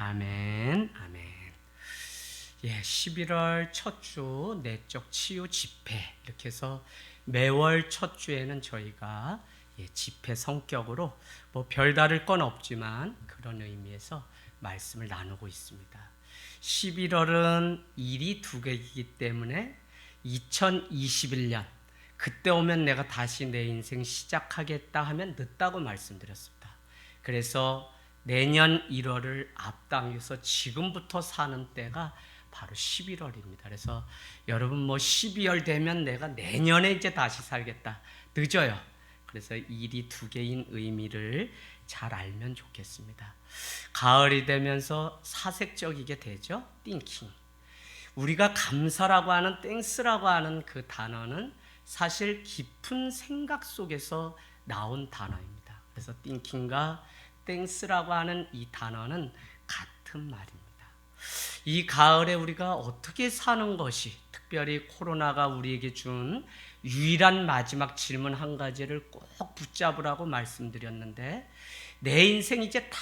아멘, 아멘. 11월 첫 주 내적 치유 집회, 이렇게 해서 매월 첫 주에는 저희가 집회 성격으로 뭐 별다를 건 없지만 그런 의미에서 말씀을 나누고 있습니다. 11월은 일이 두 개이기 때문에 2021년 그때 오면 내가 다시 내 인생 시작하겠다 하면 늦다고 말씀드렸습니다. 그래서 내년 1월을 앞당겨서 지금부터 사는 때가 바로 11월입니다. 그래서 여러분 12월 되면 내가 내년에 이제 다시 살겠다. 늦어요. 그래서 일이 두 개인 의미를 잘 알면 좋겠습니다. 가을이 되면서 사색적이게 되죠. 띵킹. 우리가 감사라고 하는 땡스라고 하는 그 단어는 사실 깊은 생각 속에서 나온 단어입니다. 그래서 띵킹과 땡스라고 하는 이 단어는 같은 말입니다. 이 가을에 우리가 어떻게 사는 것이, 특별히 코로나가 우리에게 준 유일한 마지막 질문 한 가지를 꼭 붙잡으라고 말씀드렸는데, 내 인생 이제 다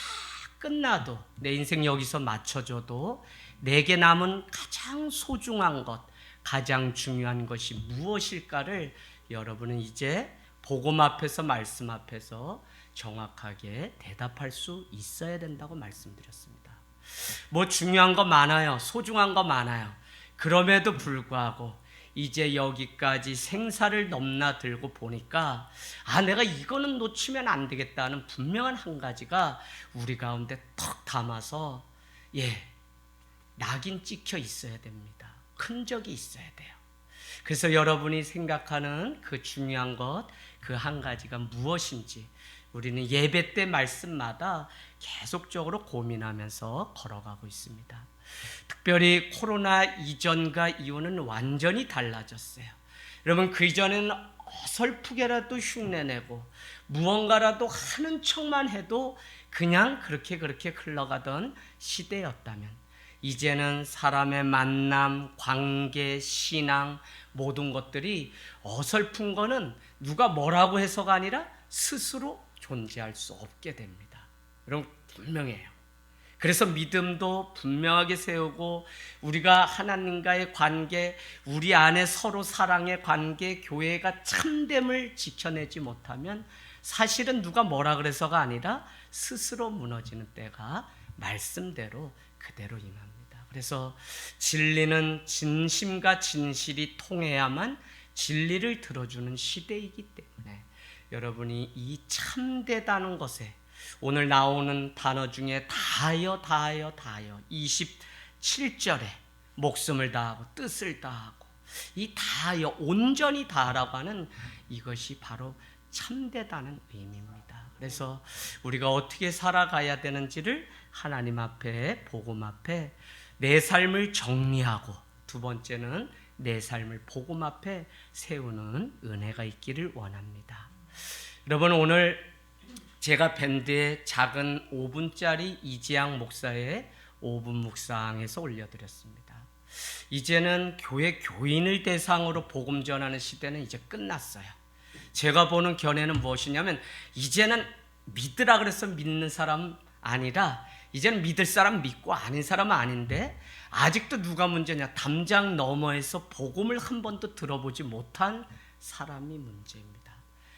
끝나도, 내 인생 여기서 맞춰줘도 내게 남은 가장 소중한 것, 가장 중요한 것이 무엇일까를 여러분은 이제 복음 앞에서, 말씀 앞에서 정확하게 대답할 수 있어야 된다고 말씀드렸습니다. 뭐 중요한 거 많아요. 소중한 거 많아요. 그럼에도 불구하고 이제 여기까지 생사를 넘나들고 보니까 내가 이거는 놓치면 안 되겠다는 분명한 한 가지가 우리 가운데 턱 담아서 낙인 찍혀 있어야 됩니다. 흔적이 있어야 돼요. 그래서 여러분이 생각하는 그 중요한 것, 그 한 가지가 무엇인지 우리는 예배 때 말씀마다 계속적으로 고민하면서 걸어가고 있습니다. 특별히 코로나 이전과 이후는 완전히 달라졌어요. 여러분, 그 이전에는 어설프게라도 흉내내고 무언가라도 하는 척만 해도 그냥 그렇게 흘러가던 시대였다면, 이제는 사람의 만남, 관계, 신앙 모든 것들이 어설픈 거는 누가 뭐라고 해서가 아니라 스스로 존재할 수 없게 됩니다. 여러분, 분명해요. 그래서 믿음도 분명하게 세우고 우리가 하나님과의 관계, 우리 안에 서로 사랑의 관계, 교회가 참됨을 지켜내지 못하면 사실은 누가 뭐라 그래서가 아니라 스스로 무너지는 때가 말씀대로 그대로 임합니다. 그래서 진리는 진심과 진실이 통해야만 진리를 들어주는 시대이기 때문에 여러분이 이 참되다는 것에, 오늘 나오는 단어 중에 다하여 27절에 목숨을 다하고 뜻을 다하고 이 다하여 온전히 다하라고 하는 이것이 바로 참되다는 의미입니다. 그래서 우리가 어떻게 살아가야 되는지를 하나님 앞에, 복음 앞에 내 삶을 정리하고, 두 번째는 내 삶을 복음 앞에 세우는 은혜가 있기를 원합니다. 여러분, 오늘 제가 밴드의 작은 5분짜리 이지양 목사의 5분 묵상에서 올려드렸습니다. 이제는 교회 교인을 대상으로 복음 전하는 시대는 이제 끝났어요. 제가 보는 견해는 무엇이냐면, 이제는 믿으라 그래서 믿는 사람 아니라 이제는 믿을 사람 믿고 아닌 사람은 아닌데, 아직도 누가 문제냐, 담장 너머에서 복음을 한 번도 들어보지 못한 사람이 문제입니다.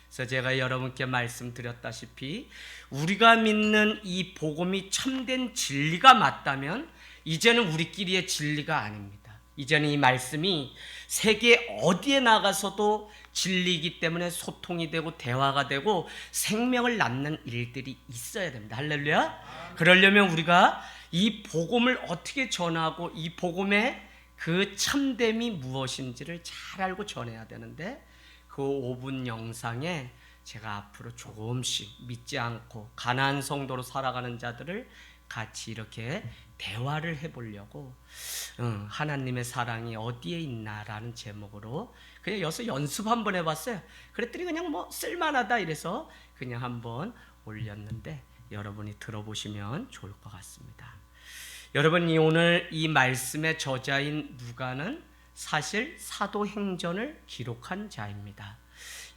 그래서 제가 여러분께 말씀드렸다시피 우리가 믿는 이 복음이 참된 진리가 맞다면 이제는 우리끼리의 진리가 아닙니다. 이제는 이 말씀이 세계 어디에 나가서도 진리이기 때문에 소통이 되고 대화가 되고 생명을 낳는 일들이 있어야 됩니다. 할렐루야. 그러려면 우리가 이 복음을 어떻게 전하고 이 복음의 그 참됨이 무엇인지를 잘 알고 전해야 되는데, 그 5분 영상에 제가 앞으로 조금씩 믿지 않고 가난한 성도로 살아가는 자들을 같이 이렇게 대화를 해보려고 하나님의 사랑이 어디에 있나라는 제목으로 그냥 여기서 연습 한번 해봤어요. 그랬더니 그냥 뭐 쓸만하다 이래서 그냥 한번 올렸는데 여러분이 들어보시면 좋을 것 같습니다. 여러분이 오늘 이 말씀의 저자인 누가는 사실 사도행전을 기록한 자입니다.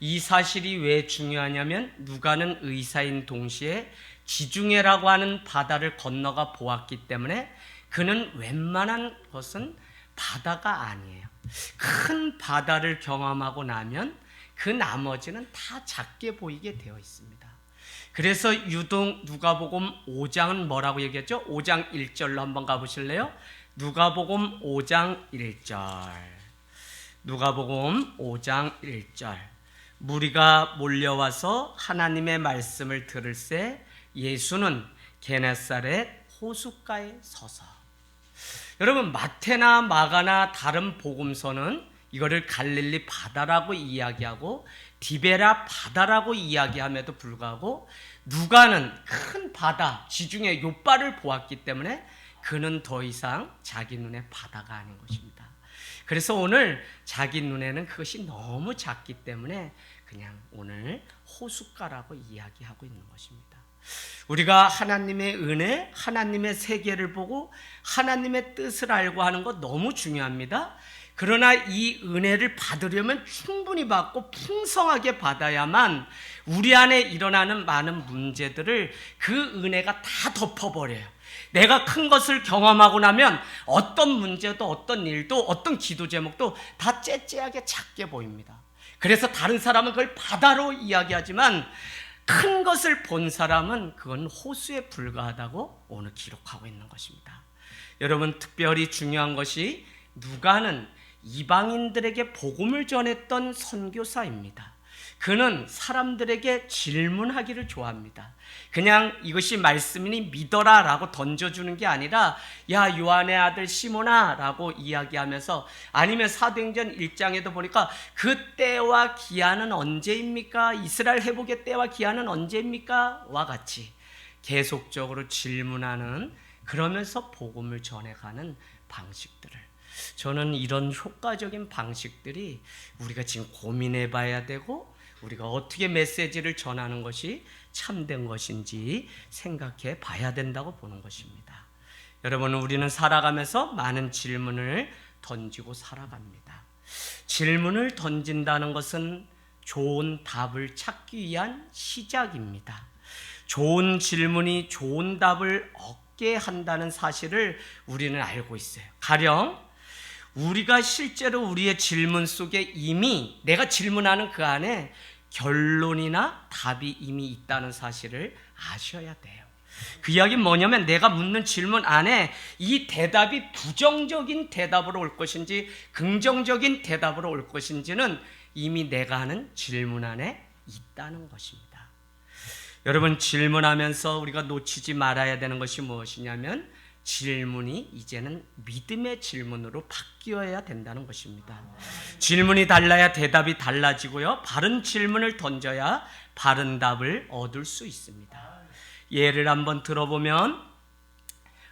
이 사실이 왜 중요하냐면 누가는 의사인 동시에 지중해라고 하는 바다를 건너가 보았기 때문에 그는 웬만한 것은 바다가 아니에요. 큰 바다를 경험하고 나면 그 나머지는 다 작게 보이게 되어 있습니다. 그래서 유독 누가복음 5장은 뭐라고 얘기했죠? 5장 1절로 한번 가보실래요? 누가복음 5장 1절. 누가복음 5장 1절. 무리가 몰려와서 하나님의 말씀을 들을새 예수는 게네사렛 호숫가에 서서. 여러분, 마태나 마가나 다른 복음서는 이거를 갈릴리 바다라고 이야기하고 디베라 바다라고 이야기함에도 불구하고 누가는 큰 바다, 지중해 요바를 보았기 때문에 그는 더 이상 자기 눈에 바다가 아닌 것입니다. 그래서 오늘 자기 눈에는 그것이 너무 작기 때문에 그냥 오늘 호숫가라고 이야기하고 있는 것입니다. 우리가 하나님의 은혜, 하나님의 세계를 보고 하나님의 뜻을 알고 하는 것 너무 중요합니다. 그러나 이 은혜를 받으려면 충분히 받고 풍성하게 받아야만 우리 안에 일어나는 많은 문제들을 그 은혜가 다 덮어버려요. 내가 큰 것을 경험하고 나면 어떤 문제도 어떤 일도 어떤 기도 제목도 다 째째하게 작게 보입니다. 그래서 다른 사람은 그걸 바다로 이야기하지만 큰 것을 본 사람은 그건 호수에 불과하다고 오늘 기록하고 있는 것입니다. 여러분, 특별히 중요한 것이 누가는 이방인들에게 복음을 전했던 선교사입니다. 그는 사람들에게 질문하기를 좋아합니다. 그냥 이것이 말씀이니 믿어라 라고 던져주는 게 아니라 야 요한의 아들 시몬아 라고 이야기하면서, 아니면 사도행전 1장에도 보니까 그 때와 기한은 언제입니까? 이스라엘 회복의 때와 기한은 언제입니까? 와 같이 계속적으로 질문하는, 그러면서 복음을 전해가는 방식들을, 저는 이런 효과적인 방식들이 우리가 지금 고민해 봐야 되고 우리가 어떻게 메시지를 전하는 것이 참된 것인지 생각해 봐야 된다고 보는 것입니다. 여러분, 우리는 살아가면서 많은 질문을 던지고 살아갑니다. 질문을 던진다는 것은 좋은 답을 찾기 위한 시작입니다. 좋은 질문이 좋은 답을 얻게 한다는 사실을 우리는 알고 있어요. 가령 우리가 실제로 우리의 질문 속에 이미 내가 질문하는 그 안에 결론이나 답이 이미 있다는 사실을 아셔야 돼요. 그 이야기는 뭐냐면 내가 묻는 질문 안에 이 대답이 부정적인 대답으로 올 것인지 긍정적인 대답으로 올 것인지는 이미 내가 하는 질문 안에 있다는 것입니다. 여러분, 질문하면서 우리가 놓치지 말아야 되는 것이 무엇이냐면 질문이 이제는 믿음의 질문으로 바뀌어야 된다는 것입니다. 질문이 달라야 대답이 달라지고요. 바른 질문을 던져야 바른 답을 얻을 수 있습니다. 예를 한번 들어보면,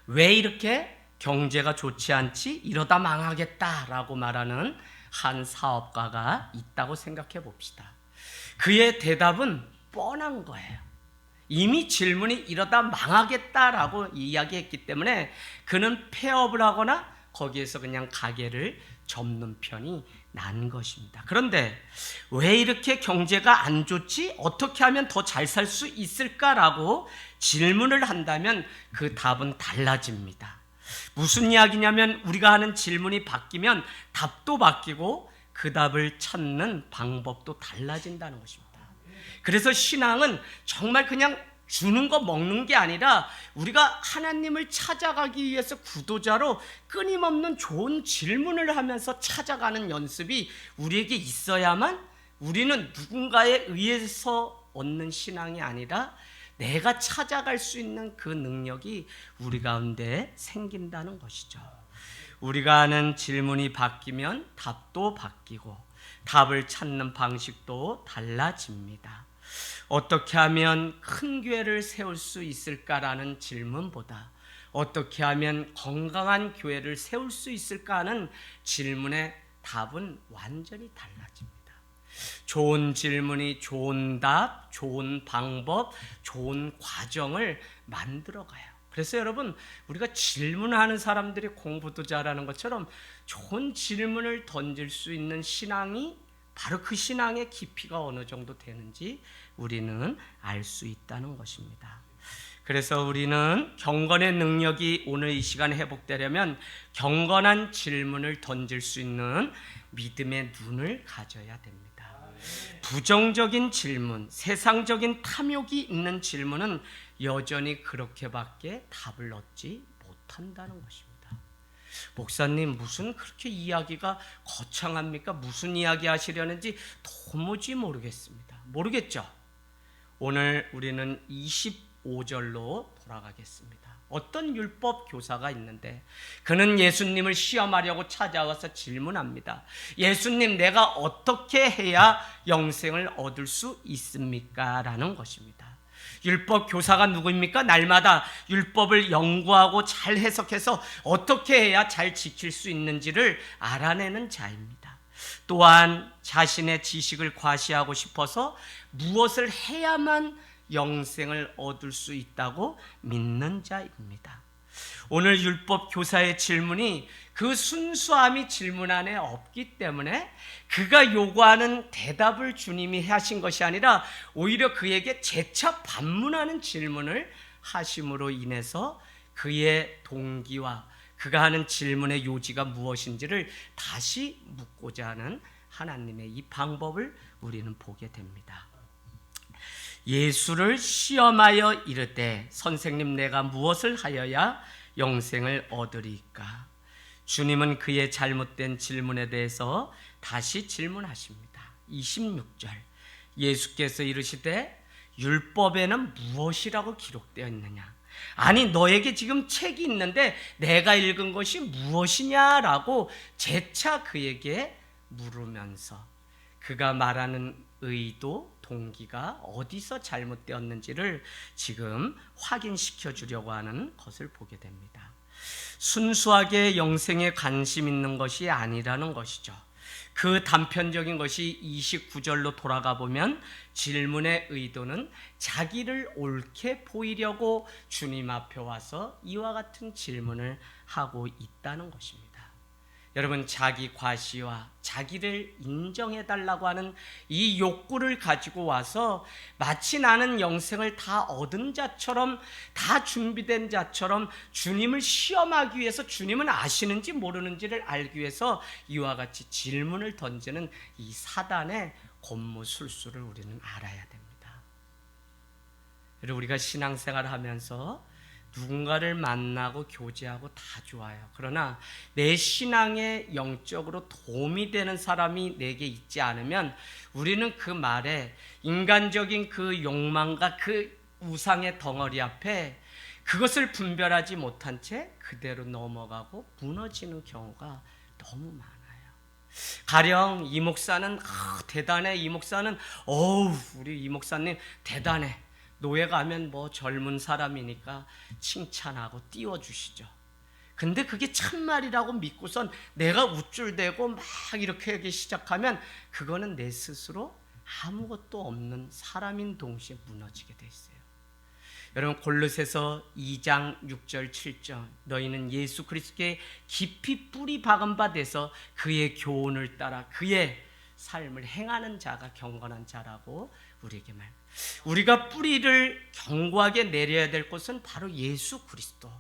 왜 이렇게 경제가 좋지 않지? 이러다 망하겠다라고 말하는 한 사업가가 있다고 생각해 봅시다. 그의 대답은 뻔한 거예요. 이미 질문이 이러다 망하겠다라고 이야기했기 때문에 그는 폐업을 하거나 거기에서 그냥 가게를 접는 편이 난 것입니다. 그런데 왜 이렇게 경제가 안 좋지? 어떻게 하면 더 잘 살 수 있을까라고 질문을 한다면 그 답은 달라집니다. 무슨 이야기냐면 우리가 하는 질문이 바뀌면 답도 바뀌고 그 답을 찾는 방법도 달라진다는 것입니다. 그래서 신앙은 정말 그냥 주는 거 먹는 게 아니라 우리가 하나님을 찾아가기 위해서 구도자로 끊임없는 좋은 질문을 하면서 찾아가는 연습이 우리에게 있어야만 우리는 누군가에 의해서 얻는 신앙이 아니라 내가 찾아갈 수 있는 그 능력이 우리 가운데 생긴다는 것이죠. 우리가 하는 질문이 바뀌면 답도 바뀌고 답을 찾는 방식도 달라집니다. 어떻게 하면 큰 교회를 세울 수 있을까라는 질문보다 어떻게 하면 건강한 교회를 세울 수 있을까 하는 질문의 답은 완전히 달라집니다. 좋은 질문이 좋은 답, 좋은 방법, 좋은 과정을 만들어가요. 그래서 여러분, 우리가 질문하는 사람들이 공부도 잘하는 것처럼 좋은 질문을 던질 수 있는 신앙이 바로 그 신앙의 깊이가 어느 정도 되는지 우리는 알 수 있다는 것입니다. 그래서 우리는 경건의 능력이 오늘 이 시간에 회복되려면 경건한 질문을 던질 수 있는 믿음의 눈을 가져야 됩니다. 부정적인 질문, 세상적인 탐욕이 있는 질문은 여전히 그렇게밖에 답을 얻지 못한다는 것입니다. 목사님, 무슨 그렇게 이야기가 거창합니까? 무슨 이야기 하시려는지 도무지 모르겠죠? 오늘 우리는 25절로 돌아가겠습니다. 어떤 율법 교사가 있는데 그는 예수님을 시험하려고 찾아와서 질문합니다. 예수님, 내가 어떻게 해야 영생을 얻을 수 있습니까? 라는 것입니다. 율법 교사가 누구입니까? 날마다 율법을 연구하고 잘 해석해서 어떻게 해야 잘 지킬 수 있는지를 알아내는 자입니다. 또한 자신의 지식을 과시하고 싶어서 무엇을 해야만 영생을 얻을 수 있다고 믿는 자입니다. 오늘 율법 교사의 질문이 그 순수함이 질문 안에 없기 때문에 그가 요구하는 대답을 주님이 하신 것이 아니라 오히려 그에게 재차 반문하는 질문을 하심으로 인해서 그의 동기와 그가 하는 질문의 요지가 무엇인지를 다시 묻고자 하는 하나님의 이 방법을 우리는 보게 됩니다. 예수를 시험하여 이르되 선생님, 내가 무엇을 하여야 영생을 얻으리까? 주님은 그의 잘못된 질문에 대해서 다시 질문하십니다. 26절 예수께서 이르시되 율법에는 무엇이라고 기록되어 있느냐? 아니, 너에게 지금 책이 있는데 내가 읽은 것이 무엇이냐라고 재차 그에게 물으면서 그가 말하는 의도, 동기가 어디서 잘못되었는지를 지금 확인시켜 주려고 하는 것을 보게 됩니다. 순수하게 영생에 관심 있는 것이 아니라는 것이죠. 그 단편적인 것이 29절로 돌아가 보면 질문의 의도는 자기를 옳게 보이려고 주님 앞에 와서 이와 같은 질문을 하고 있다는 것입니다. 여러분, 자기 과시와 자기를 인정해달라고 하는 이 욕구를 가지고 와서 마치 나는 영생을 다 얻은 자처럼, 다 준비된 자처럼 주님을 시험하기 위해서, 주님은 아시는지 모르는지를 알기 위해서 이와 같이 질문을 던지는 이 사단의 권모술수를 우리는 알아야 됩니다. 여러분, 우리가 신앙생활을 하면서 누군가를 만나고 교제하고 다 좋아요. 그러나 내 신앙에 영적으로 도움이 되는 사람이 내게 있지 않으면 우리는 그 말에 인간적인 그 욕망과 그 우상의 덩어리 앞에 그것을 분별하지 못한 채 그대로 넘어가고 무너지는 경우가 너무 많아요. 가령 이 목사는 대단해, 이 목사는 우리 이 목사님 대단해. 노예 가면 뭐 젊은 사람이니까 칭찬하고 띄워주시죠. 근데 그게 참말이라고 믿고선 내가 우쭐대고 막 이렇게 하기 시작하면 그거는 내 스스로 아무것도 없는 사람인 동시에 무너지게 돼 있어요. 여러분, 골로새서 2장 6절 7절 너희는 예수 그리스도께 깊이 뿌리 박은 바 돼서 그의 교훈을 따라 그의 삶을 행하는 자가 경건한 자라고 우리에게 우리가 뿌리를 견고하게 내려야 될 곳은 바로 예수 그리스도.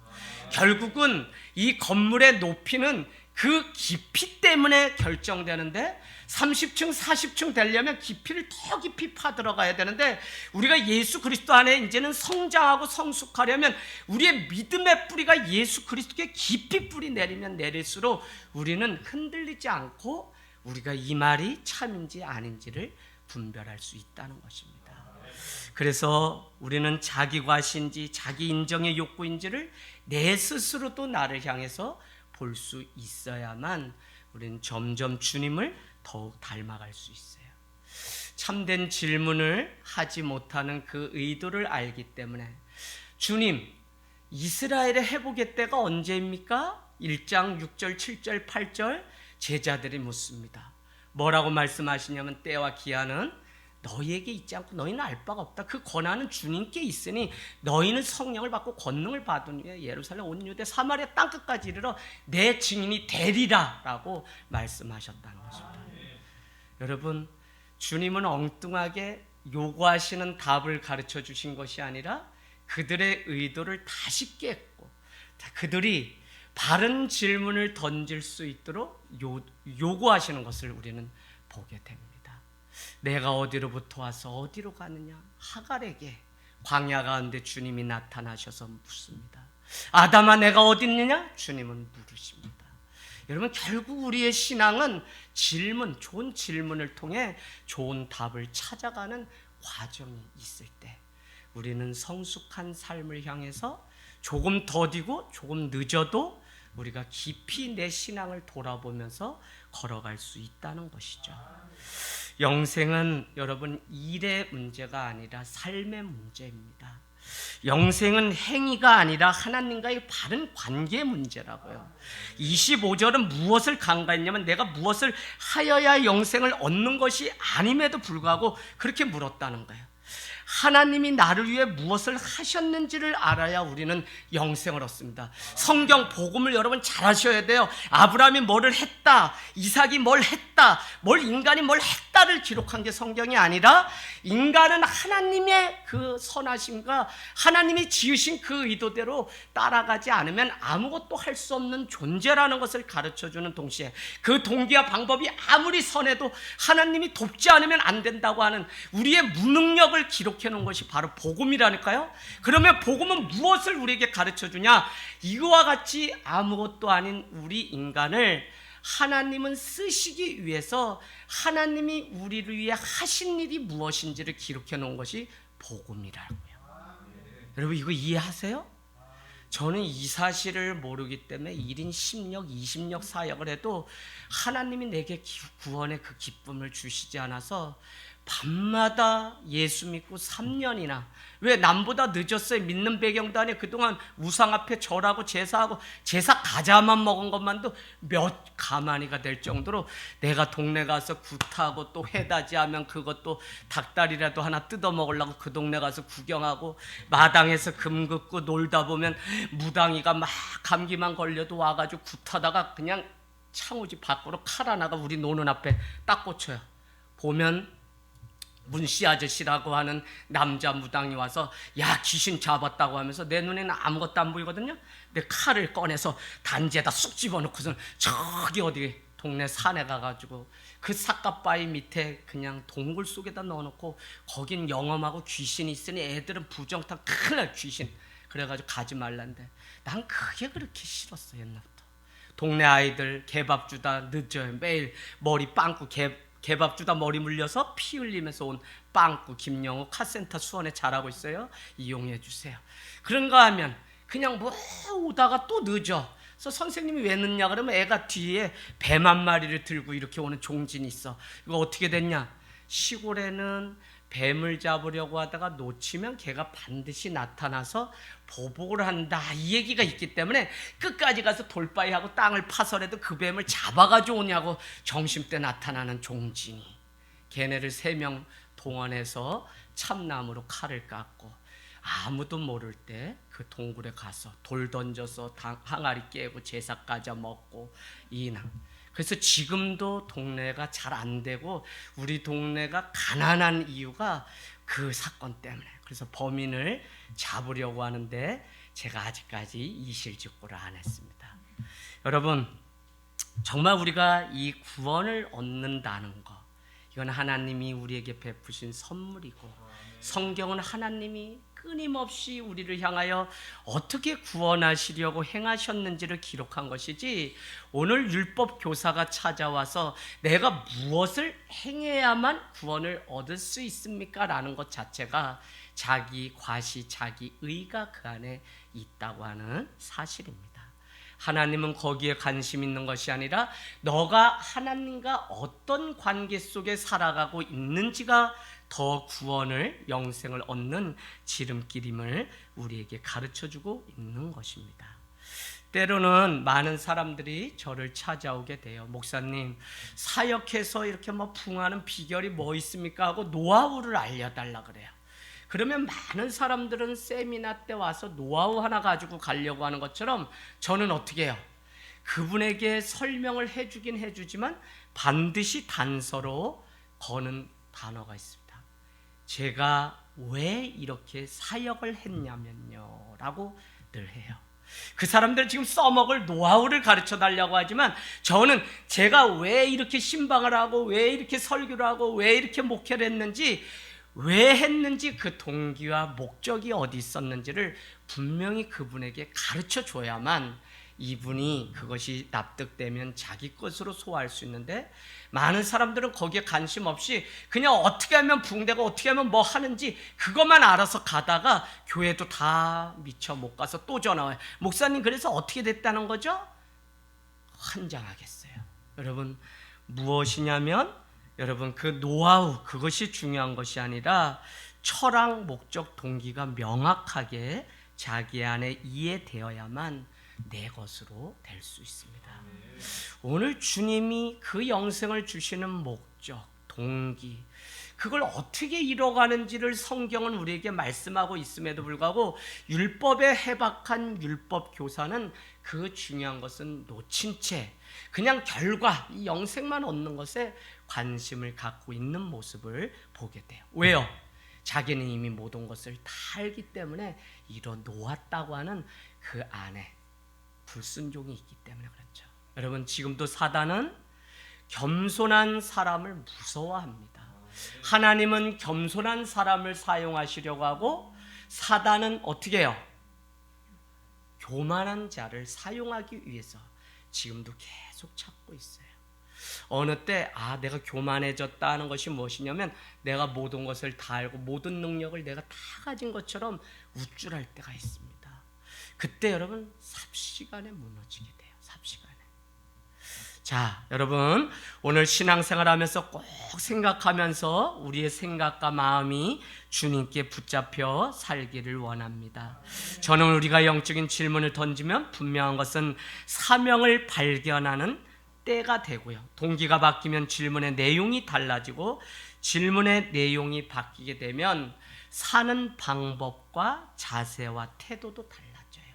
결국은 이 건물의 높이는 그 깊이 때문에 결정되는데 30층, 40층 되려면 깊이를 더 깊이 파들어가야 되는데 우리가 예수 그리스도 안에 이제는 성장하고 성숙하려면 우리의 믿음의 뿌리가 예수 그리스도께 깊이 뿌리 내리면 내릴수록 우리는 흔들리지 않고 우리가 이 말이 참인지 아닌지를 분별할 수 있다는 것입니다. 그래서 우리는 자기 과시인지 자기 인정의 욕구인지를 내 스스로도 나를 향해서 볼 수 있어야만 우리는 점점 주님을 더욱 닮아갈 수 있어요. 참된 질문을 하지 못하는 그 의도를 알기 때문에 주님, 이스라엘의 회복의 때가 언제입니까? 1장 6절 7절 8절 제자들이 묻습니다. 뭐라고 말씀하시냐면 때와 기한은 너희에게 있지 않고 너희는 알 바가 없다. 그 권한은 주님께 있으니 너희는 성령을 받고 권능을 받은 후에 예루살렘 온 유대 사마리아 땅끝까지 이르러 내 증인이 되리라 라고 말씀하셨다는 것입니다. 여러분, 주님은 엉뚱하게 요구하시는 답을 가르쳐 주신 것이 아니라 그들의 의도를 다시 깼고 그들이 바른 질문을 던질 수 있도록 요구하시는 것을 우리는 보게 됩니다. 내가 어디로부터 와서 어디로 가느냐? 하갈에게 광야 가운데 주님이 나타나셔서 묻습니다. 아담아, 내가 어디 있느냐? 주님은 물으십니다. 여러분, 결국 우리의 신앙은 질문, 좋은 질문을 통해 좋은 답을 찾아가는 과정이 있을 때 우리는 성숙한 삶을 향해서 조금 더디고 조금 늦어도 우리가 깊이 내 신앙을 돌아보면서 걸어갈 수 있다는 것이죠. 영생은 여러분 일의 문제가 아니라 삶의 문제입니다. 영생은 행위가 아니라 하나님과의 바른 관계 문제라고요. 25절은 무엇을 간과했냐면 내가 무엇을 하여야 영생을 얻는 것이 아님에도 불구하고 그렇게 물었다는 거예요. 하나님이 나를 위해 무엇을 하셨는지를 알아야 우리는 영생을 얻습니다. 성경 복음을 여러분 잘 아셔야 돼요. 아브라함이 뭐를 했다, 이삭이 뭘 했다, 인간이 뭘 했다를 기록한 게 성경이 아니라 인간은 하나님의 그 선하심과 하나님이 지으신 그 의도대로 따라가지 않으면 아무것도 할 수 없는 존재라는 것을 가르쳐주는 동시에 그 동기와 방법이 아무리 선해도 하나님이 돕지 않으면 안 된다고 하는 우리의 무능력을 기록해 놓은 것이 바로 복음이라니까요. 그러면 복음은 무엇을 우리에게 가르쳐주냐? 이거와 같이 아무것도 아닌 우리 인간을 하나님은 쓰시기 위해서 하나님이 우리를 위해 하신 일이 무엇인지를 기록해 놓은 것이 복음이라고요. 여러분, 이거 이해하세요? 저는 이 사실을 모르기 때문에 1인 10역, 20역 사역을 해도 하나님이 내게 구원의 그 기쁨을 주시지 않아서 밤마다 예수 믿고 3년이나, 왜 남보다 늦었어요? 믿는 배경도 아니에요. 그동안 우상 앞에 절하고 제사하고 제사 과자만 먹은 것만도 몇 가마니가 될 정도로 내가 동네 가서 굿하고 또 해다지하면 그것도 닭다리라도 하나 뜯어 먹으려고 그 동네 가서 구경하고 마당에서 금 긋고 놀다 보면 무당이가 막 감기만 걸려도 와가지고 굿하다가 그냥 창호지 밖으로 칼 하나가 우리 노는 앞에 딱 꽂혀요. 보면 문씨 아저씨라고 하는 남자 무당이 와서 야, 귀신 잡았다고 하면서 내 눈에는 아무것도 안 보이거든요. 내 칼을 꺼내서 단지에다 쑥 집어넣고서 저기 어디 동네 산에 가가지고 그 삿갓바위 밑에 그냥 동굴 속에다 넣어놓고 거긴 영험하고 귀신이 있으니 애들은 부정타 큰일 날 귀신 그래가지고 가지 말란데 난 그게 그렇게 싫었어. 옛날부터 동네 아이들 개밥 주다 늦어요. 매일 머리 빵꾸 개밥 주다 머리 물려서 피 흘리면서 온 빵꾸 김영호 카센터 수원에 잘하고 있어요. 이용해 주세요. 그런가 하면 그냥 뭐 오다가 또 늦어. 그래서 선생님이 왜 늦냐 그러면 애가 뒤에 뱀 한 마리를 들고 이렇게 오는 종진이 있어. 이거 어떻게 됐냐? 시골에는 뱀을 잡으려고 하다가 놓치면 걔가 반드시 나타나서 보복을 한다, 이 얘기가 있기 때문에 끝까지 가서 돌바위하고 땅을 파서라도 그 뱀을 잡아가지고 오냐고 점심때 나타나는 종진이. 걔네를 3명 동원해서 참나무로 칼을 깎고 아무도 모를 때 그 동굴에 가서 돌 던져서 항아리 깨고 제사까지 먹고 이남. 그래서 지금도 동네가 잘 안 되고 우리 동네가 가난한 이유가 그 사건 때문에. 그래서 범인을 잡으려고 하는데 제가 아직까지 이실직고를 안 했습니다. 여러분, 정말 우리가 이 구원을 얻는다는 거, 이건 하나님이 우리에게 베푸신 선물이고 성경은 하나님이 끊임없이 우리를 향하여 어떻게 구원하시려고 행하셨는지를 기록한 것이지, 오늘 율법 교사가 찾아와서 내가 무엇을 행해야만 구원을 얻을 수 있습니까? 라는 것 자체가 자기 과시, 자기 의가 그 안에 있다고 하는 사실입니다. 하나님은 거기에 관심 있는 것이 아니라 너가 하나님과 어떤 관계 속에 살아가고 있는지가 더 구원을, 영생을 얻는 지름길임을 우리에게 가르쳐주고 있는 것입니다. 때로는 많은 사람들이 저를 찾아오게 돼요. 목사님, 사역해서 이렇게 풍하는 비결이 뭐 있습니까? 하고 노하우를 알려달라 그래요. 그러면 많은 사람들은 세미나 때 와서 노하우 하나 가지고 가려고 하는 것처럼 저는 어떻게 해요? 그분에게 설명을 해주긴 해주지만 반드시 단서로 거는 단어가 있습니다. 제가 왜 이렇게 사역을 했냐면요 라고 늘 해요. 그 사람들 지금 써먹을 노하우를 가르쳐 달라고 하지만 저는 제가 왜 이렇게 신방을 하고 왜 이렇게 설교를 하고 왜 이렇게 목회를 했는지, 왜 했는지 그 동기와 목적이 어디 있었는지를 분명히 그분에게 가르쳐 줘야만 이분이 그것이 납득되면 자기 것으로 소화할 수 있는데, 많은 사람들은 거기에 관심 없이 그냥 어떻게 하면 붕대고 어떻게 하면 뭐 하는지 그것만 알아서 가다가 교회도 다 미처 못 가서 또 전화 와요. 목사님 그래서 어떻게 됐다는 거죠? 환장하겠어요. 여러분, 무엇이냐면 여러분 그 노하우, 그것이 중요한 것이 아니라 철학, 목적, 동기가 명확하게 자기 안에 이해되어야만 내 것으로 될 수 있습니다. 오늘 주님이 그 영생을 주시는 목적, 동기, 그걸 어떻게 이뤄가는지를 성경은 우리에게 말씀하고 있음에도 불구하고 율법에 해박한 율법 교사는 그 중요한 것은 놓친 채 그냥 결과, 이 영생만 얻는 것에 관심을 갖고 있는 모습을 보게 돼요. 왜요? 자기는 이미 모든 것을 다 알기 때문에 이뤄 놓았다고 하는 그 안에 불순종이 있기 때문에 그렇죠. 여러분, 지금도 사단은 겸손한 사람을 무서워합니다. 하나님은 겸손한 사람을 사용하시려고 하고 사단은 어떻게 해요? 교만한 자를 사용하기 위해서 지금도 계속 찾고 있어요. 어느 때 내가 교만해졌다 하는 것이 무엇이냐면 내가 모든 것을 다 알고 모든 능력을 내가 다 가진 것처럼 우쭐할 때가 있습니다. 그때 여러분 삽시간에 무너지게 돼요. 삽시간에. 자, 여러분 오늘 신앙생활 하면서 꼭 생각하면서 우리의 생각과 마음이 주님께 붙잡혀 살기를 원합니다. 저는 우리가 영적인 질문을 던지면 분명한 것은 사명을 발견하는 때가 되고요. 동기가 바뀌면 질문의 내용이 달라지고 질문의 내용이 바뀌게 되면 사는 방법과 자세와 태도도 달라져요.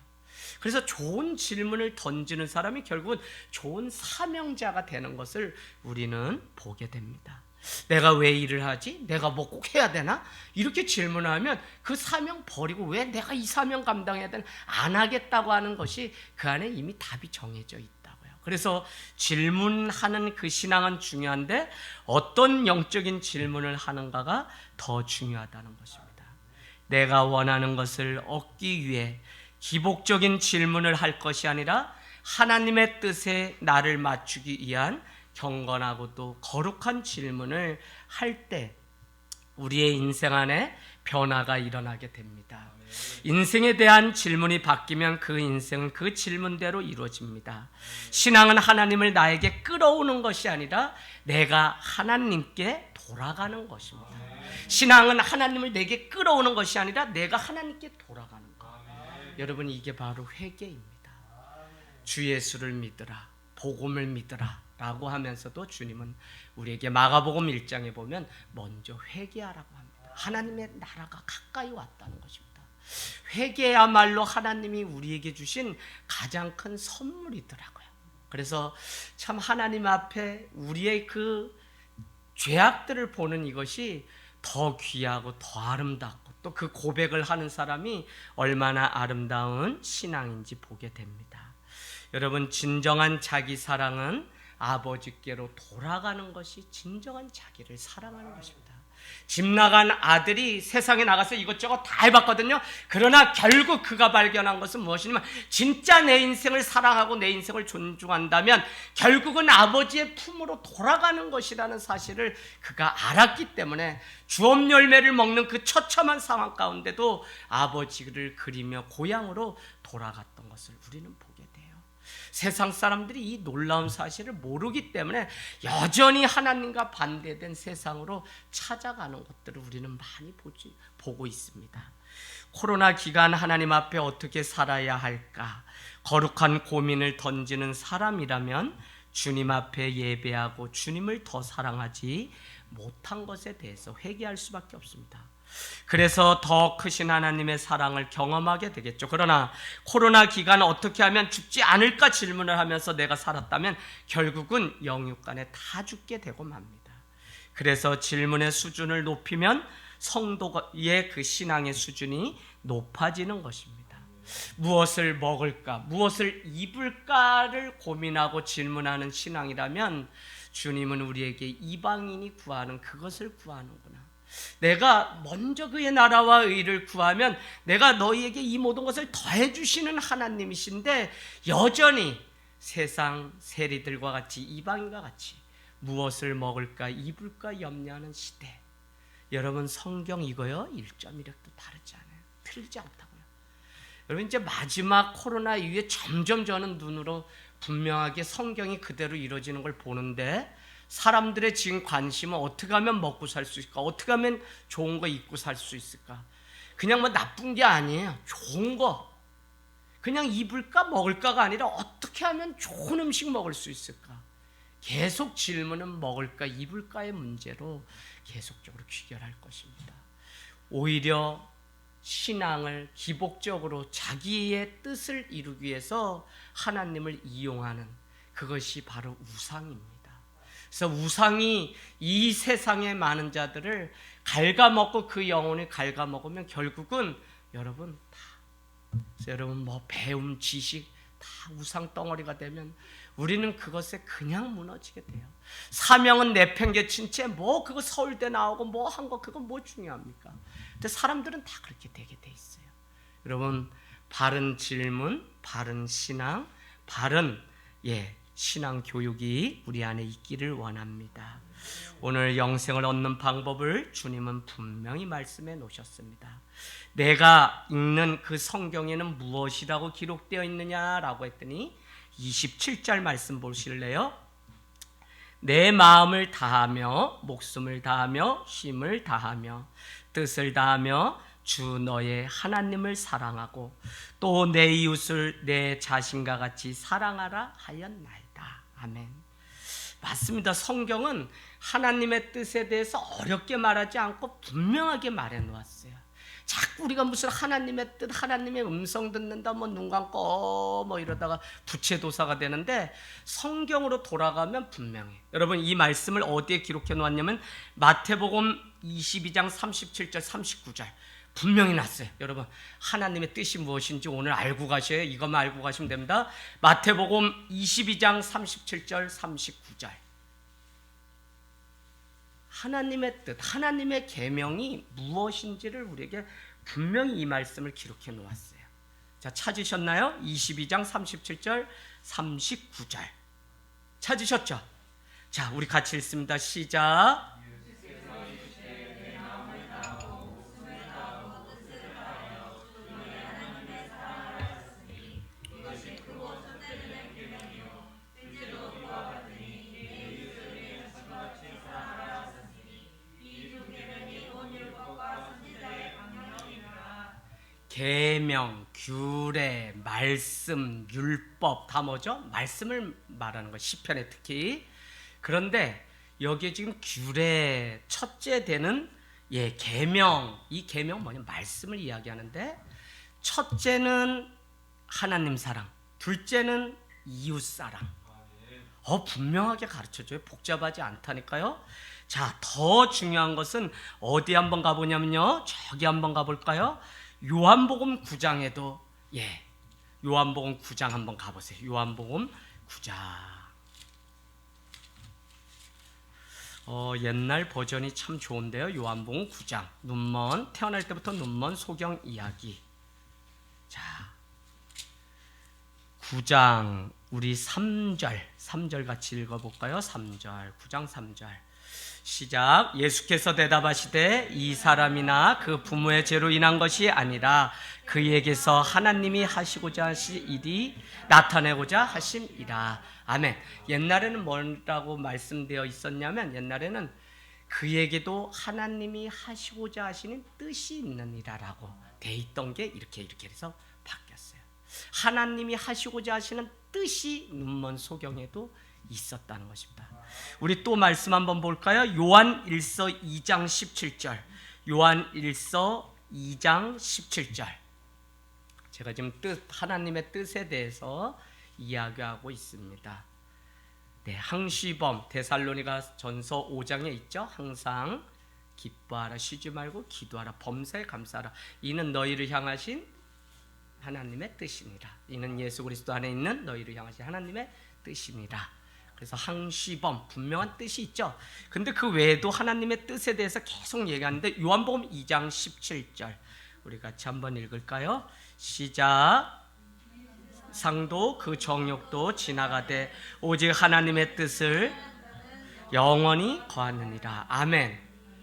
그래서 좋은 질문을 던지는 사람이 결국은 좋은 사명자가 되는 것을 우리는 보게 됩니다. 내가 왜 일을 하지? 내가 뭐 꼭 해야 되나? 이렇게 질문하면 그 사명 버리고 왜 내가 이 사명 감당해야 되나? 안 하겠다고 하는 것이 그 안에 이미 답이 정해져 있다고요. 그래서 질문하는 그 신앙은 중요한데 어떤 영적인 질문을 하는가가 더 중요하다는 것입니다. 내가 원하는 것을 얻기 위해 기복적인 질문을 할 것이 아니라 하나님의 뜻에 나를 맞추기 위한 경건하고 또 거룩한 질문을 할 때 우리의 인생 안에 변화가 일어나게 됩니다. 인생에 대한 질문이 바뀌면 그 인생은 그 질문대로 이루어집니다. 신앙은 하나님을 나에게 끌어오는 것이 아니라 내가 하나님께 돌아가는 것입니다. 신앙은 하나님을 내게 끌어오는 것이 아니라 내가 하나님께 돌아가는 것. 여러분, 이게 바로 회개입니다. 주 예수를 믿으라, 복음을 믿으라 라고 하면서도 주님은 우리에게 마가복음 1장에 보면 먼저 회개하라고 합니다. 하나님의 나라가 가까이 왔다는 것입니다. 회개야말로 하나님이 우리에게 주신 가장 큰 선물이더라고요. 그래서 참 하나님 앞에 우리의 그 죄악들을 보는 이것이 더 귀하고 더 아름답고 또 그 고백을 하는 사람이 얼마나 아름다운 신앙인지 보게 됩니다. 여러분, 진정한 자기 사랑은 아버지께로 돌아가는 것이 진정한 자기를 사랑하는 것입니다. 집 나간 아들이 세상에 나가서 이것저것 다 해봤거든요. 그러나 결국 그가 발견한 것은 무엇이냐면 진짜 내 인생을 사랑하고 내 인생을 존중한다면 결국은 아버지의 품으로 돌아가는 것이라는 사실을 그가 알았기 때문에 주업 열매를 먹는 그 처참한 상황 가운데도 아버지를 그리며 고향으로 돌아갔던 것을 우리는 보게 돼요. 세상 사람들이 이 놀라운 사실을 모르기 때문에 여전히 하나님과 반대된 세상으로 찾아가는 것들을 우리는 많이 보고 있습니다. 코로나 기간 하나님 앞에 어떻게 살아야 할까? 거룩한 고민을 던지는 사람이라면 주님 앞에 예배하고 주님을 더 사랑하지 못한 것에 대해서 회개할 수밖에 없습니다. 그래서 더 크신 하나님의 사랑을 경험하게 되겠죠. 그러나 코로나 기간 어떻게 하면 죽지 않을까 질문을 하면서 내가 살았다면 결국은 영육간에 다 죽게 되고 맙니다. 그래서 질문의 수준을 높이면 성도의 그 신앙의 수준이 높아지는 것입니다. 무엇을 먹을까, 무엇을 입을까를 고민하고 질문하는 신앙이라면 주님은 우리에게 이방인이 구하는 그것을 구하는구나. 내가 먼저 그의 나라와 의를 구하면 내가 너희에게 이 모든 것을 더해 주시는 하나님이신데, 여전히 세상 세리들과 같이, 이방인과 같이 무엇을 먹을까 입을까 염려하는 시대. 여러분, 성경 이거요 1.1획도 다르지 않아요. 틀리지 않다고요. 여러분, 이제 마지막 코로나 이후에 점점 저는 눈으로 분명하게 성경이 그대로 이루어지는 걸 보는데, 사람들의 지금 관심은 어떻게 하면 먹고 살 수 있을까, 어떻게 하면 좋은 거 입고 살 수 있을까. 그냥 뭐 나쁜 게 아니에요. 좋은 거 그냥 입을까 먹을까가 아니라 어떻게 하면 좋은 음식 먹을 수 있을까. 계속 질문은 먹을까 입을까의 문제로 계속적으로 귀결할 것입니다. 오히려 신앙을 기복적으로 자기의 뜻을 이루기 위해서 하나님을 이용하는 그것이 바로 우상입니다. 그래서 우상이 이 세상의 많은 자들을 갉아먹고 그 영혼을 갉아먹으면 결국은 여러분 뭐 배움, 지식 다 우상 덩어리가 되면 우리는 그것에 그냥 무너지게 돼요. 사명은 내팽개친 채 뭐 그거 서울대 나오고 뭐 한 거 그거 뭐 중요합니까? 근데 사람들은 다 그렇게 되게 돼 있어요. 여러분, 바른 질문, 바른 신앙, 바른 신앙 교육이 우리 안에 있기를 원합니다. 오늘 영생을 얻는 방법을 주님은 분명히 말씀해 놓으셨습니다. 내가 읽는 그 성경에는 무엇이라고 기록되어 있느냐라고 했더니 27절 말씀 보실래요? 내 마음을 다하며 목숨을 다하며 힘을 다하며 뜻을 다하며 주 너의 하나님을 사랑하고 또 내 이웃을 내 자신과 같이 사랑하라 하였나이다. 아멘. 맞습니다. 성경은 하나님의 뜻에 대해서 어렵게 말하지 않고 분명하게 말해 놓았어요. 자꾸 우리가 무슨 하나님의 뜻, 하나님의 음성 듣는다, 뭐 눈 감고 뭐 이러다가 부채도사가 되는데, 성경으로 돌아가면 분명해. 여러분, 이 말씀을 어디에 기록해 놓았냐면 마태복음 22장 37절 39절 분명히 났어요. 여러분, 하나님의 뜻이 무엇인지 오늘 알고 가셔야, 이것만 알고 가시면 됩니다. 마태복음 22장 37절 39절 하나님의 뜻, 하나님의 계명이 무엇인지를 우리에게 분명히 이 말씀을 기록해 놓았어요. 자, 찾으셨나요? 22장 37절 39절 찾으셨죠? 자, 우리 같이 읽습니다. 시작. 계명, 규례, 말씀, 율법 다 뭐죠? 말씀을 말하는 거, 시편에 특히. 그런데 여기에 지금 규례, 첫째 되는 계명, 이 계명 뭐냐? 말씀을 이야기하는데, 첫째는 하나님 사랑, 둘째는 이웃 사랑. 분명하게 가르쳐줘요. 복잡하지 않다니까요. 자, 더 중요한 것은 어디 한번 가보냐면요, 저기 한번 가볼까요? 요한복음 9장에도 요한복음 9장 한번 가보세요. 요한복음 9장. 옛날 버전이 참 좋은데요. 요한복음 9장. 눈먼, 태어날 때부터 눈먼 소경 이야기. 자, 9장 우리 3절 같이 읽어볼까요? 3절, 9장 3절 시작. 예수께서 대답하시되 이 사람이나 그 부모의 죄로 인한 것이 아니라 그에게서 하나님이 하시고자 하신 일이 나타내고자 하심이라. 아멘. 옛날에는 뭐라고 말씀되어 있었냐면, 옛날에는 그에게도 하나님이 하시고자 하시는 뜻이 있느니라라고 돼 있던 게 이렇게 해서 바뀌었어요. 하나님이 하시고자 하시는 뜻이 눈먼 소경에도 있었다는 것입니다. 우리 또 말씀 한번 볼까요? 요한 1서 2장 17절. 요한 1서 2장 17절. 제가 지금 하나님의 뜻에 대해서 이야기하고 있습니다. 네, 항시범 데살로니가 전서 5장에 있죠. 항상 기뻐하라, 쉬지 말고 기도하라, 범사에 감사하라. 이는 너희를 향하신 하나님의 뜻이니라. 이는 예수 그리스도 안에 있는 너희를 향하신 하나님의 뜻이니라. 그래서 항시범, 분명한 뜻이 있죠. 근데 그 외에도 하나님의 뜻에 대해서 계속 얘기하는데 요한복음 2장 17절 우리 같이 한번 읽을까요? 시작. 상도 그 정욕도 지나가되 오직 하나님의 뜻을 영원히 거하느니라. 아멘.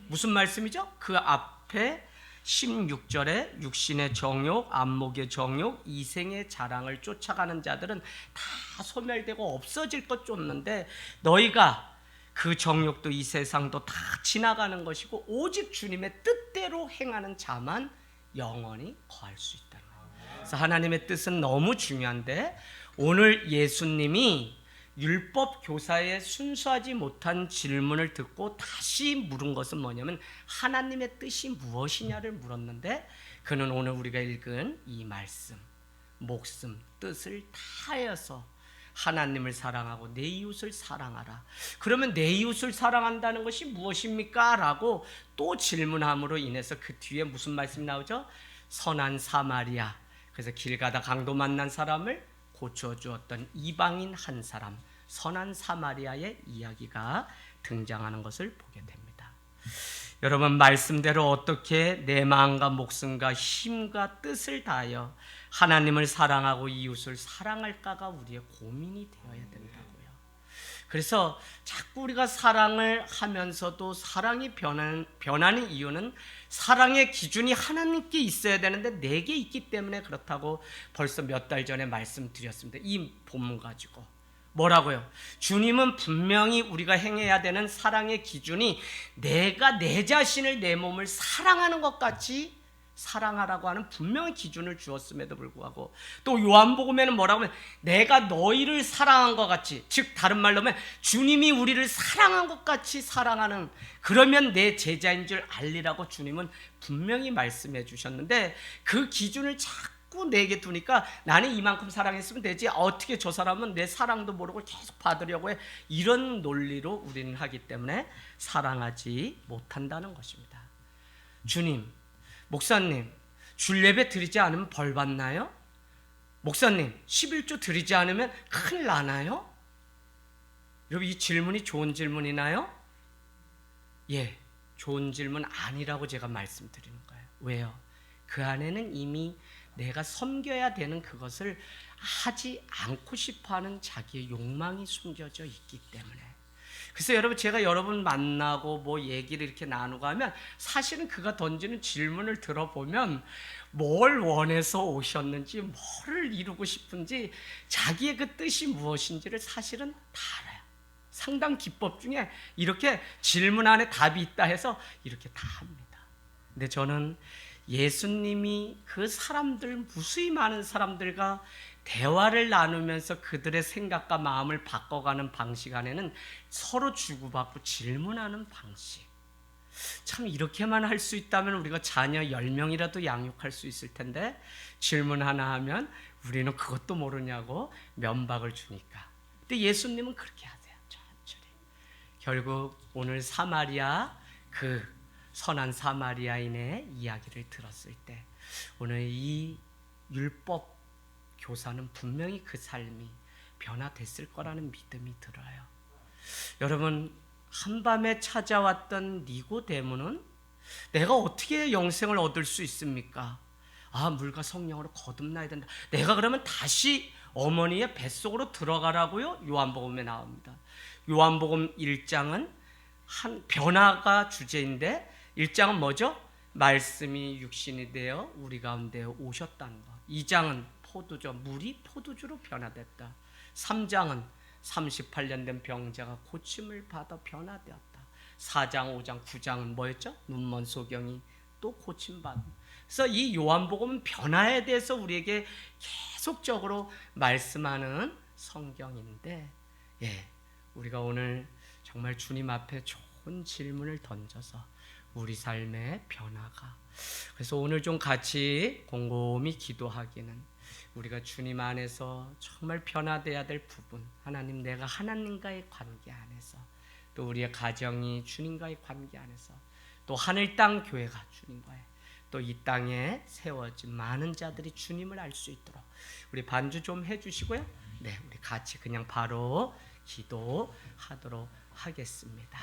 무슨 말씀이죠? 그 앞에 16절에 육신의 정욕, 안목의 정욕, 이생의 자랑을 쫓아가는 자들은 다 소멸되고 없어질 것 쫓는데 너희가 그 정욕도 이 세상도 다 지나가는 것이고 오직 주님의 뜻대로 행하는 자만 영원히 거할 수 있다는 거예요. 그래서 하나님의 뜻은 너무 중요한데 오늘 예수님이 율법 교사의 순수하지 못한 질문을 듣고 다시 물은 것은 뭐냐면 하나님의 뜻이 무엇이냐를 물었는데 그는 오늘 우리가 읽은 이 말씀, 목숨, 뜻을 다하여서 하나님을 사랑하고 내 이웃을 사랑하라. 그러면 내 이웃을 사랑한다는 것이 무엇입니까? 라고 또 질문함으로 인해서 그 뒤에 무슨 말씀이 나오죠? 선한 사마리아. 그래서 길 가다 강도 만난 사람을 고쳐주었던 이방인 한 사람, 선한 사마리아의 이야기가 등장하는 것을 보게 됩니다. 여러분, 말씀대로 어떻게 내 마음과 목숨과 힘과 뜻을 다하여 하나님을 사랑하고 이웃을 사랑할까가 우리의 고민이 되어야 된다고요. 그래서 자꾸 우리가 사랑을 하면서도 사랑이 변하는 이유는 사랑의 기준이 하나님께 있어야 되는데 내게 있기 때문에 그렇다고 벌써 몇 달 전에 말씀드렸습니다. 이 본문 가지고 뭐라고요? 주님은 분명히 우리가 행해야 되는 사랑의 기준이 내가 내 자신을, 내 몸을 사랑하는 것 같이 사랑하라고 하는 분명히 기준을 주었음에도 불구하고 또 요한복음에는 뭐라고 하면 내가 너희를 사랑한 것 같이, 즉 다른 말로 하면 주님이 우리를 사랑한 것 같이 사랑하는, 그러면 내 제자인 줄 알리라고 주님은 분명히 말씀해 주셨는데 그 기준을 자꾸 내게 두니까 나는 이만큼 사랑했으면 되지, 어떻게 저 사람은 내 사랑도 모르고 계속 받으려고 해, 이런 논리로 우리는 하기 때문에 사랑하지 못한다는 것입니다. 주님, 목사님, 줄 예배 드리지 않으면 벌 받나요? 목사님, 11조 드리지 않으면 큰일 나나요? 여러분, 이 질문이 좋은 질문이나요? 예, 좋은 질문 아니라고 제가 말씀드리는 거예요. 왜요? 그 안에는 이미 내가 섬겨야 되는 그것을 하지 않고 싶어하는 자기의 욕망이 숨겨져 있기 때문에. 그래서 여러분, 제가 여러분 만나고 뭐 얘기를 이렇게 나누고 하면 사실은 그가 던지는 질문을 들어보면 뭘 원해서 오셨는지, 뭐를 이루고 싶은지, 자기의 그 뜻이 무엇인지를 사실은 다 알아요. 상당 기법 중에 이렇게 질문 안에 답이 있다 해서 이렇게 다 합니다. 근데 저는 예수님이 그 사람들, 무수히 많은 사람들과 대화를 나누면서 그들의 생각과 마음을 바꿔가는 방식 안에는 서로 주고받고 질문하는 방식, 참 이렇게만 할 수 있다면 우리가 자녀 10명이라도 양육할 수 있을 텐데 질문 하나 하면 우리는 그것도 모르냐고 면박을 주니까. 근데 예수님은 그렇게 하세요. 천천히. 결국 오늘 사마리아, 그 선한 사마리아인의 이야기를 들었을 때 오늘 이 율법 교사는 분명히 그 삶이 변화됐을 거라는 믿음이 들어요. 여러분, 한밤에 찾아왔던 니고데모는 내가 어떻게 영생을 얻을 수 있습니까? 아, 물과 성령으로 거듭나야 된다. 내가 그러면 다시 어머니의 뱃속으로 들어가라고요? 요한복음에 나옵니다. 요한복음 1장은 한 변화가 주제인데 1장은 뭐죠? 말씀이 육신이 되어 우리 가운데 오셨다는 것. 2장은 포도주, 물이 포도주로 변화됐다. 3장은 38년 된 병자가 고침을 받아 변화되었다. 4장, 5장, 9장은 뭐였죠? 눈먼 소경이 또 고침받은. 그래서 이 요한복음은 변화에 대해서 우리에게 계속적으로 말씀하는 성경인데, 예, 우리가 오늘 정말 주님 앞에 좋은 깊은 질문을 던져서 우리 삶의 변화가, 그래서 오늘 좀 같이 곰곰이 기도하기는, 우리가 주님 안에서 정말 변화돼야 될 부분, 하나님, 내가 하나님과의 관계 안에서, 또 우리의 가정이 주님과의 관계 안에서, 또 하늘 땅 교회가 주님과의, 또 이 땅에 세워진 많은 자들이 주님을 알 수 있도록 우리 반주 좀 해주시고요. 네, 우리 같이 그냥 바로 기도하도록 하겠습니다.